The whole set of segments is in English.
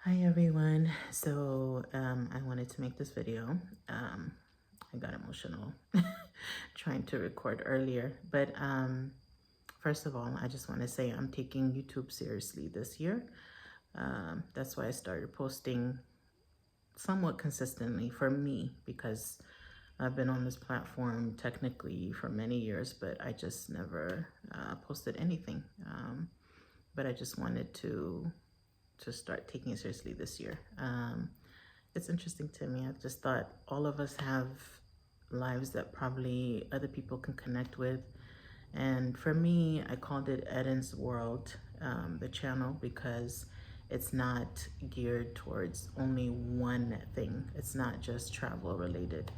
Hi everyone. I wanted to make this video. I got emotional trying to record earlier, but first of all, I just want to say I'm taking YouTube seriously this year. That's why I started posting somewhat consistently for me, because I've been on this platform technically for many years, but I just never posted anything. But I just wanted to start taking it seriously this year. It's interesting to me. I just thought all of us have lives that probably other people can connect with. And for me, I called it Eden's World, the channel, because it's not geared towards only one thing. It's not just travel related.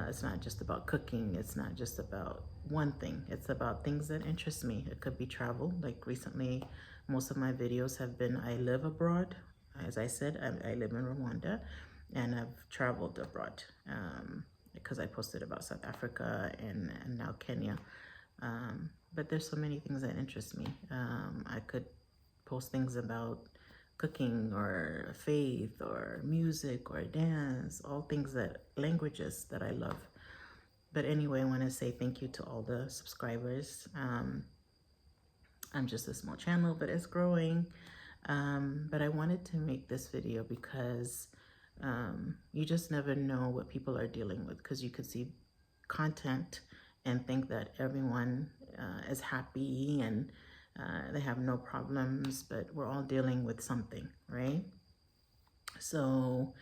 It's not just about cooking. It's not just about one thing. It's about things that interest me. It could be travel. Like recently, most of my videos have been I live abroad. As I said, I live in Rwanda and I've traveled abroad because I posted about South Africa and now Kenya. But there's so many things that interest me. I could post things about cooking or faith or music or dance, all things that languages that I love. But anyway, I want to say thank you to all the subscribers. I'm just a small channel, but it's growing. But I wanted to make this video because you just never know what people are dealing with, because you could see content and think that everyone is happy and they have no problems, but we're all dealing with something, right? So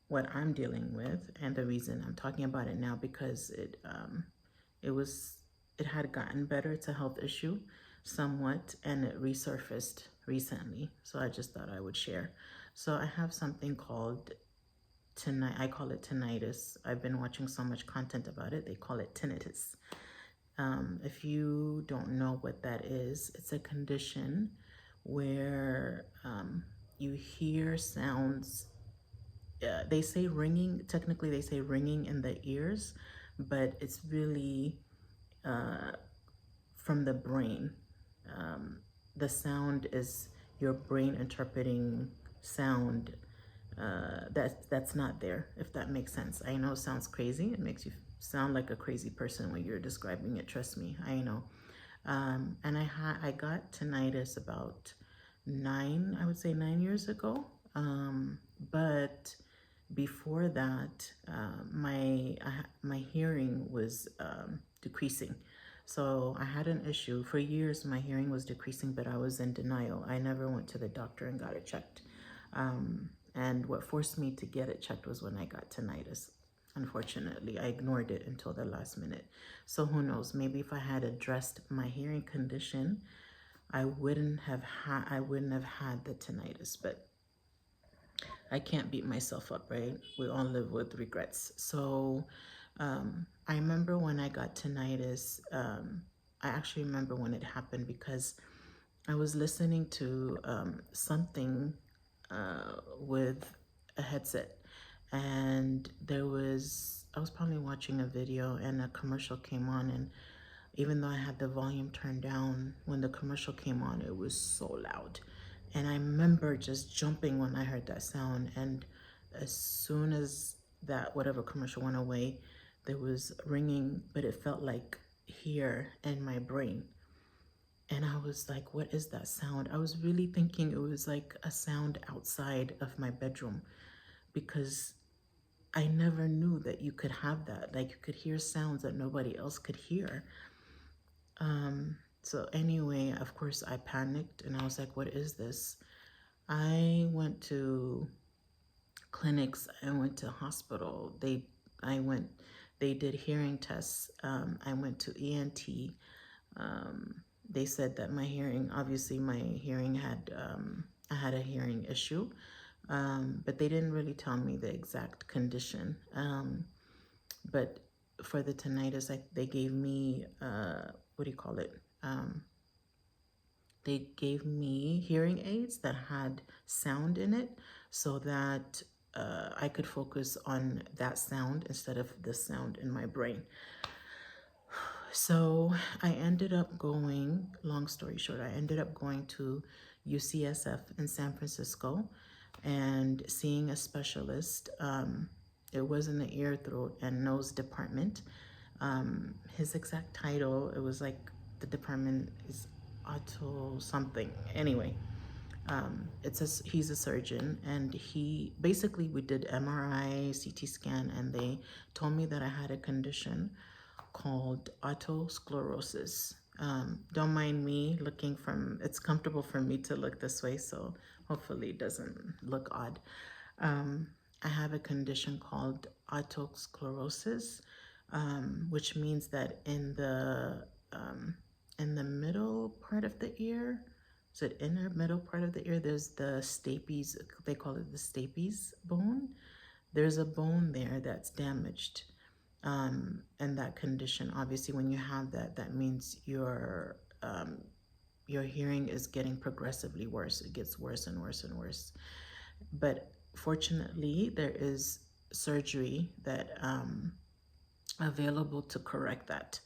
what I'm dealing with, and the reason I'm talking about it now, because it had gotten better. It's a health issue somewhat, and it resurfaced recently. So I just thought I would share. So I have something called tonight. I call it tinnitus. I've been watching so much content about it. They call it tinnitus. If you don't know what that is, it's a condition where you hear sounds. They say ringing. Technically, they say ringing in the ears, but it's really from the brain. The sound is your brain interpreting sound that's not there, if that makes sense. I know it sounds crazy. It makes you sound like a crazy person when you're describing it. Trust me, I know. And I got tinnitus about I would say 9 years ago. But before that, my hearing was decreasing. So I had an issue. For years, my hearing was decreasing, but I was in denial. I never went to the doctor and got it checked. And what forced me to get it checked was when I got tinnitus. Unfortunately, I ignored it until the last minute. So who knows, maybe if I had addressed my hearing condition, I wouldn't have had the tinnitus. But I can't beat myself up, right? We all live with regrets. So I remember when I got tinnitus, I actually remember when it happened because I was listening to something with a headset, and I was probably watching a video and a commercial came on, and even though I had the volume turned down, when the commercial came on, it was so loud. And I remember just jumping when I heard that sound. And as soon as that whatever commercial went away, there was ringing, but it felt like here in my brain. And I was like, what is that sound? I was really thinking it was like a sound outside of my bedroom, because I never knew that you could have that. Like you could hear sounds that nobody else could hear. So anyway, of course I panicked and I was like, what is this? I went to clinics, I went to hospital. They did hearing tests. I went to ENT. They said that my hearing, obviously my hearing I had a hearing issue. But they didn't really tell me the exact condition. But for the tinnitus, they gave me, what do you call it? They gave me hearing aids that had sound in it so that I could focus on that sound instead of the sound in my brain. So I ended up going, long story short, I ended up going to UCSF in San Francisco and seeing a specialist. It was in the ear, throat, and nose department. His exact title, it was like the department is auto something. Anyway, he's a surgeon, and he basically, we did MRI, CT scan, and they told me that I had a condition called atosclerosis. Don't mind me looking from, it's comfortable for me to look this way, so hopefully it doesn't look odd. I have a condition called atosclerosis, which means that in the middle part of the ear, is it inner middle part of the ear, there's the stapes, they call it the stapes bone. There's a bone there that's damaged. And that condition, obviously, when you have that, that means your hearing is getting progressively worse. It gets worse and worse and worse. But fortunately, there is surgery that available to correct that.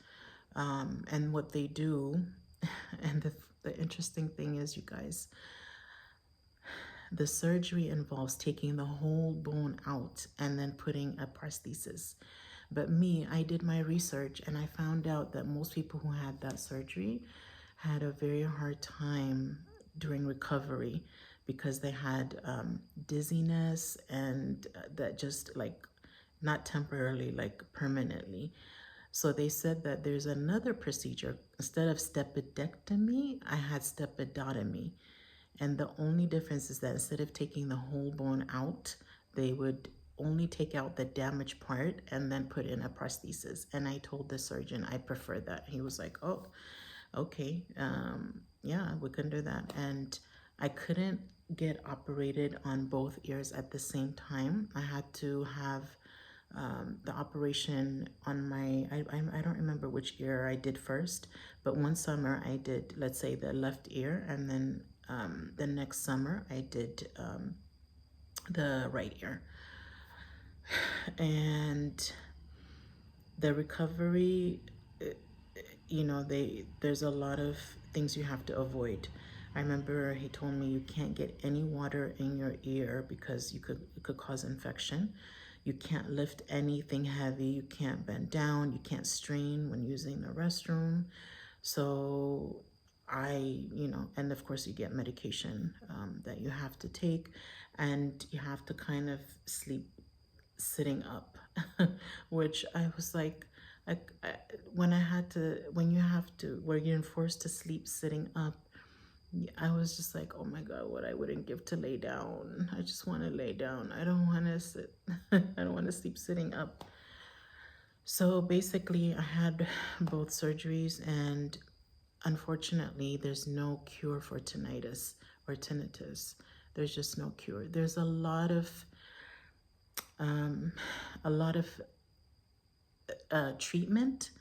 And what they do, and the interesting thing is, you guys, the surgery involves taking the whole bone out and then putting a prosthesis. But me, I did my research and I found out that most people who had that surgery had a very hard time during recovery because they had dizziness, and that just like, not temporarily, like permanently. So they said that there's another procedure. Instead of stapedectomy, I had stepedotomy. And the only difference is that instead of taking the whole bone out, they would only take out the damaged part and then put in a prosthesis. And I told the surgeon I prefer that. He was like, oh, okay, yeah, we can do that. And I couldn't get operated on both ears at the same time. I had to have the operation on my, I don't remember which ear I did first, but one summer I did, let's say, the left ear, and then the next summer I did the right ear. And the recovery, you know, there's a lot of things you have to avoid. I remember he told me you can't get any water in your ear because it could cause infection. You can't lift anything heavy. You can't bend down. You can't strain when using the restroom. So you know, and of course you get medication that you have to take, and you have to kind of sleep sitting up, which I was like, when you're forced to sleep sitting up, I was just like, oh my God, what I wouldn't give to lay down. I just want to lay down. I don't want to sit. I don't want to sleep sitting up. So basically, I had both surgeries, and unfortunately, there's no cure for tinnitus or tinnitus. There's just no cure. There's a lot of treatment,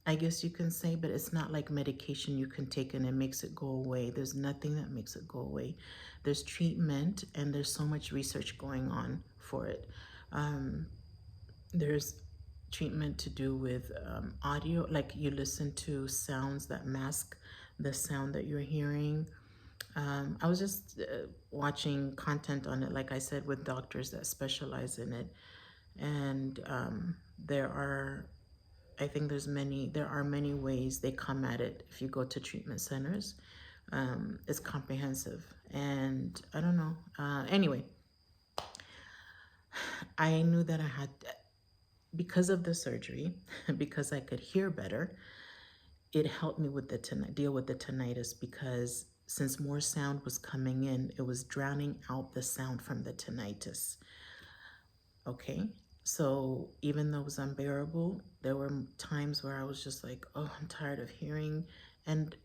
I guess you can say, but it's not like medication you can take and it makes it go away. There's nothing that makes it go away. There's treatment, and there's so much research going on for it. There's treatment to do with audio, like you listen to sounds that mask the sound that you're hearing. I was just watching content on it, like I said, with doctors that specialize in it. And I think there are many ways they come at it. If you go to treatment centers, it's comprehensive. And I don't know. Anyway, I knew that I had, because of the surgery, because I could hear better, it helped me with deal with the tinnitus, because since more sound was coming in, it was drowning out the sound from the tinnitus. Okay, so even though it was unbearable, there were times where I was just like, oh, I'm tired of hearing. And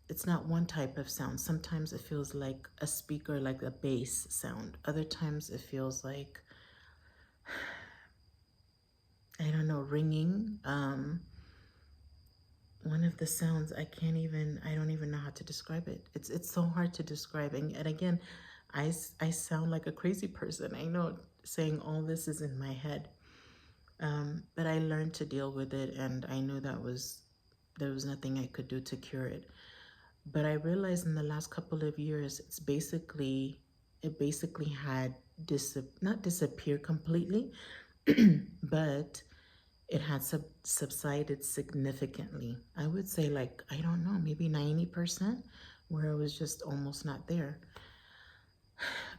it's not one type of sound. Sometimes it feels like a speaker, like a bass sound. Other times it feels like, I don't know, ringing. One of the sounds, I don't even know how to describe it. It's so hard to describe. And again, I sound like a crazy person. I know saying all this is in my head. But I learned to deal with it, and I knew there was nothing I could do to cure it. But I realized in the last couple of years, it basically had not disappeared completely, but it had subsided significantly. I would say, like, I don't know, maybe 90%, where it was just almost not there.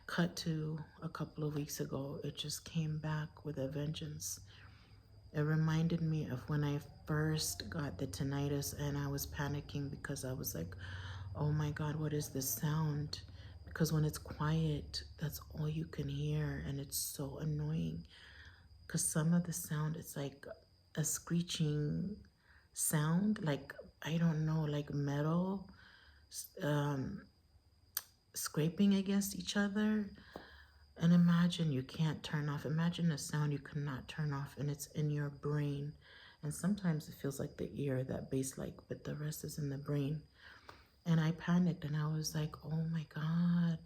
Cut to a couple of weeks ago, it just came back with a vengeance. It reminded me of when I first got the tinnitus and I was panicking because I was like, oh my God, what is this sound? Because when it's quiet, that's all you can hear, and it's so annoying. Because some of the sound, it's like a screeching sound, like, I don't know, like metal um, scraping against each other. And imagine you can't turn off. Imagine a sound you cannot turn off, and it's in your brain. And sometimes it feels like the ear, that bass, like, but the rest is in the brain. And I panicked and I was like, oh my God.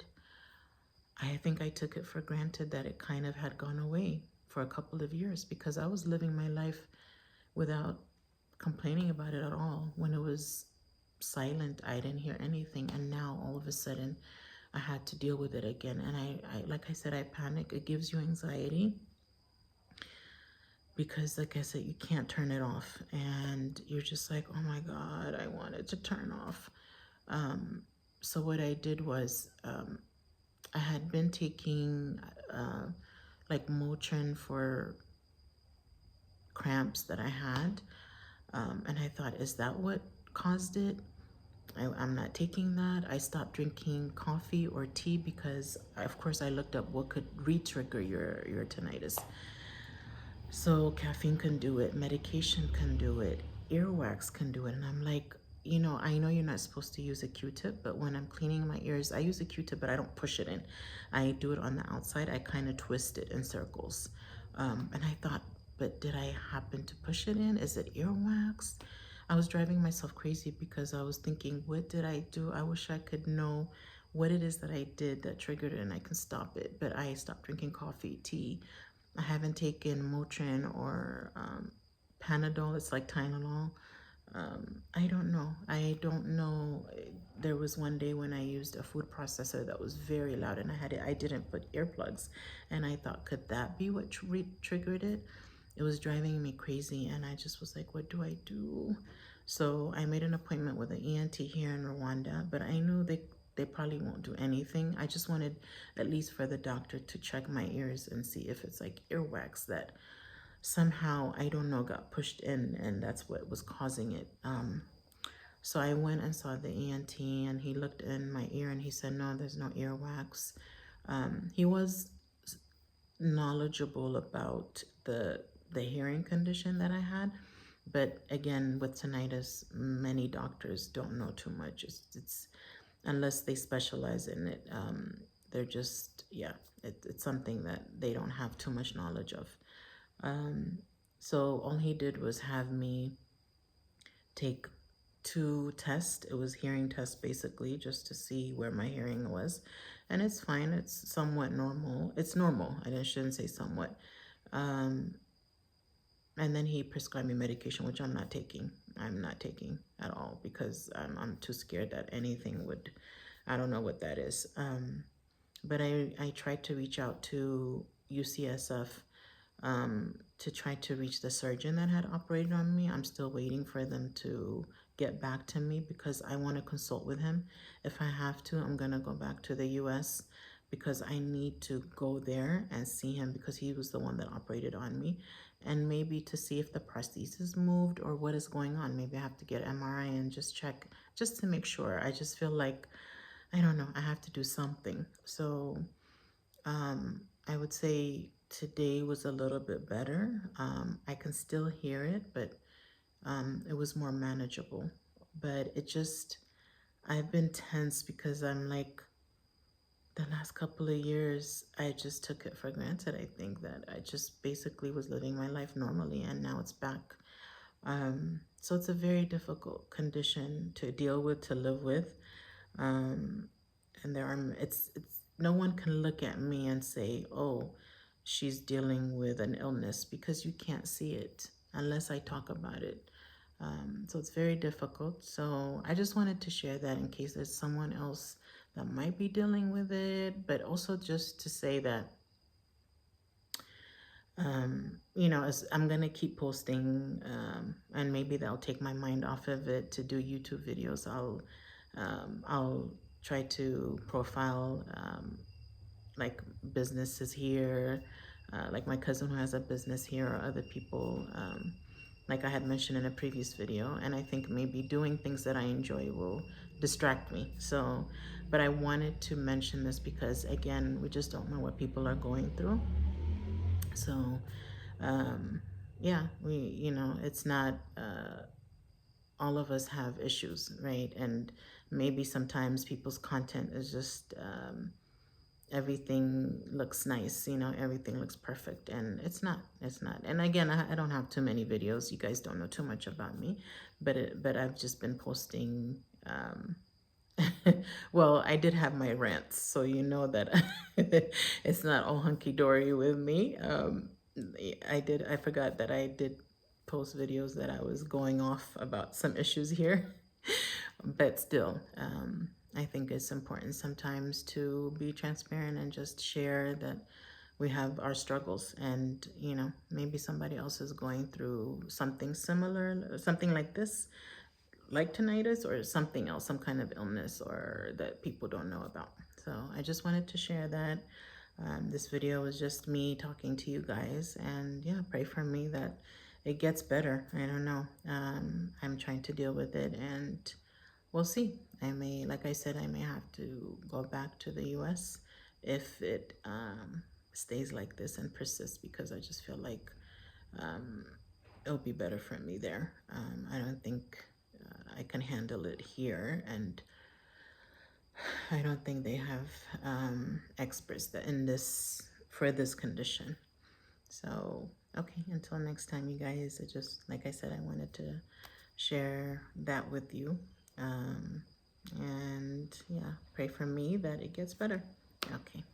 I think I took it for granted that it kind of had gone away for a couple of years because I was living my life without complaining about it at all. When it was silent, I didn't hear anything. And now all of a sudden, I had to deal with it again. And I like I said, I panic. It gives you anxiety because, like I said, you can't turn it off. And you're just like, oh my God, I want it to turn off. So what I did was I had been taking like Motrin for cramps that I had. And I thought, is that what caused it? I'm not taking that. I stopped drinking coffee or tea because, of course, I looked up what could re-trigger your tinnitus. So caffeine can do it, medication can do it, earwax can do it. And I'm like, I know you're not supposed to use a Q-tip, but when I'm cleaning my ears, I use a Q-tip, but I don't push it in. I do it on the outside. I kind of twist it in circles. And I thought, but did I happen to push it in? Is it earwax? I was driving myself crazy because I was thinking, what did I do? I wish I could know what it is that I did that triggered it and I can stop it. But I stopped drinking coffee, tea. I haven't taken Motrin or Panadol. It's like Tylenol. I don't know. I don't know. There was one day when I used a food processor that was very loud, and I didn't put earplugs, and I thought, could that be what triggered it? It was driving me crazy, and I just was like, what do I do? So I made an appointment with an ENT here in Rwanda, but I knew they probably won't do anything. I just wanted at least for the doctor to check my ears and see if it's like earwax that somehow, I don't know, got pushed in, and that's what was causing it. So I went and saw the ENT, and he looked in my ear and he said, no, there's no earwax. He was knowledgeable about the hearing condition that I had, but again, with tinnitus, many doctors don't know too much. It's unless they specialize in it. They're just, yeah, it's something that they don't have too much knowledge of. So all he did was have me take 2 tests. It was hearing tests basically, just to see where my hearing was. And it's fine. It's somewhat normal. It's normal. I shouldn't say somewhat. And then he prescribed me medication, which I'm not taking. I'm not taking at all because I'm too scared that anything would, I don't know what that is. But I tried to reach out to UCSF to try to reach the surgeon that had operated on me. I'm still waiting for them to get back to me because I want to consult with him. If I have to, I'm going to go back to the US because I need to go there and see him because he was the one that operated on me, and maybe to see if the prosthesis moved or what is going on. Maybe I have to get MRI and just check just to make sure. I just feel like, I don't know, I have to do something. So I would say today was a little bit better. I can still hear it, but it was more manageable. But it just, I've been tense because I'm like, the last couple of years, I just took it for granted. I think that I just basically was living my life normally, and now it's back. So it's a very difficult condition to deal with, to live with. And it's no one can look at me and say, oh, she's dealing with an illness, because you can't see it unless I talk about it. So it's very difficult. So I just wanted to share that in case there's someone else that might be dealing with it, but also just to say that, you know, as I'm gonna keep posting, and maybe that'll take my mind off of it to do YouTube videos. I'll try to profile, like businesses here, like my cousin who has a business here, or other people, like I had mentioned in a previous video. And I think maybe doing things that I enjoy will distract me. So, but I wanted to mention this because, again, we just don't know what people are going through. So, yeah, you know, it's not, all of us have issues, right? And maybe sometimes people's content is just, everything looks nice, you know, everything looks perfect, and it's not. And again, I don't have too many videos. You guys don't know too much about me, but I've just been posting, well, I did have my rants, so you know that it's not all hunky-dory with me. I forgot that I did post videos that I was going off about some issues here. But still, I think it's important sometimes to be transparent and just share that we have our struggles, and you know, maybe somebody else is going through something similar, something like this, like tinnitus, or something else, some kind of illness or that people don't know about. So I just wanted to share that. This video was just me talking to you guys, and yeah, pray for me that it gets better. I don't know. I'm trying to deal with it, and we'll see. I may, like I said, I may have to go back to the US if it stays like this and persists, because I just feel like it'll be better for me there. I don't think I can handle it here, and I don't think they have experts that in this for this condition. So, okay, until next time, you guys, it just, like I said, I wanted to share that with you. And yeah, pray for me that it gets better. Okay.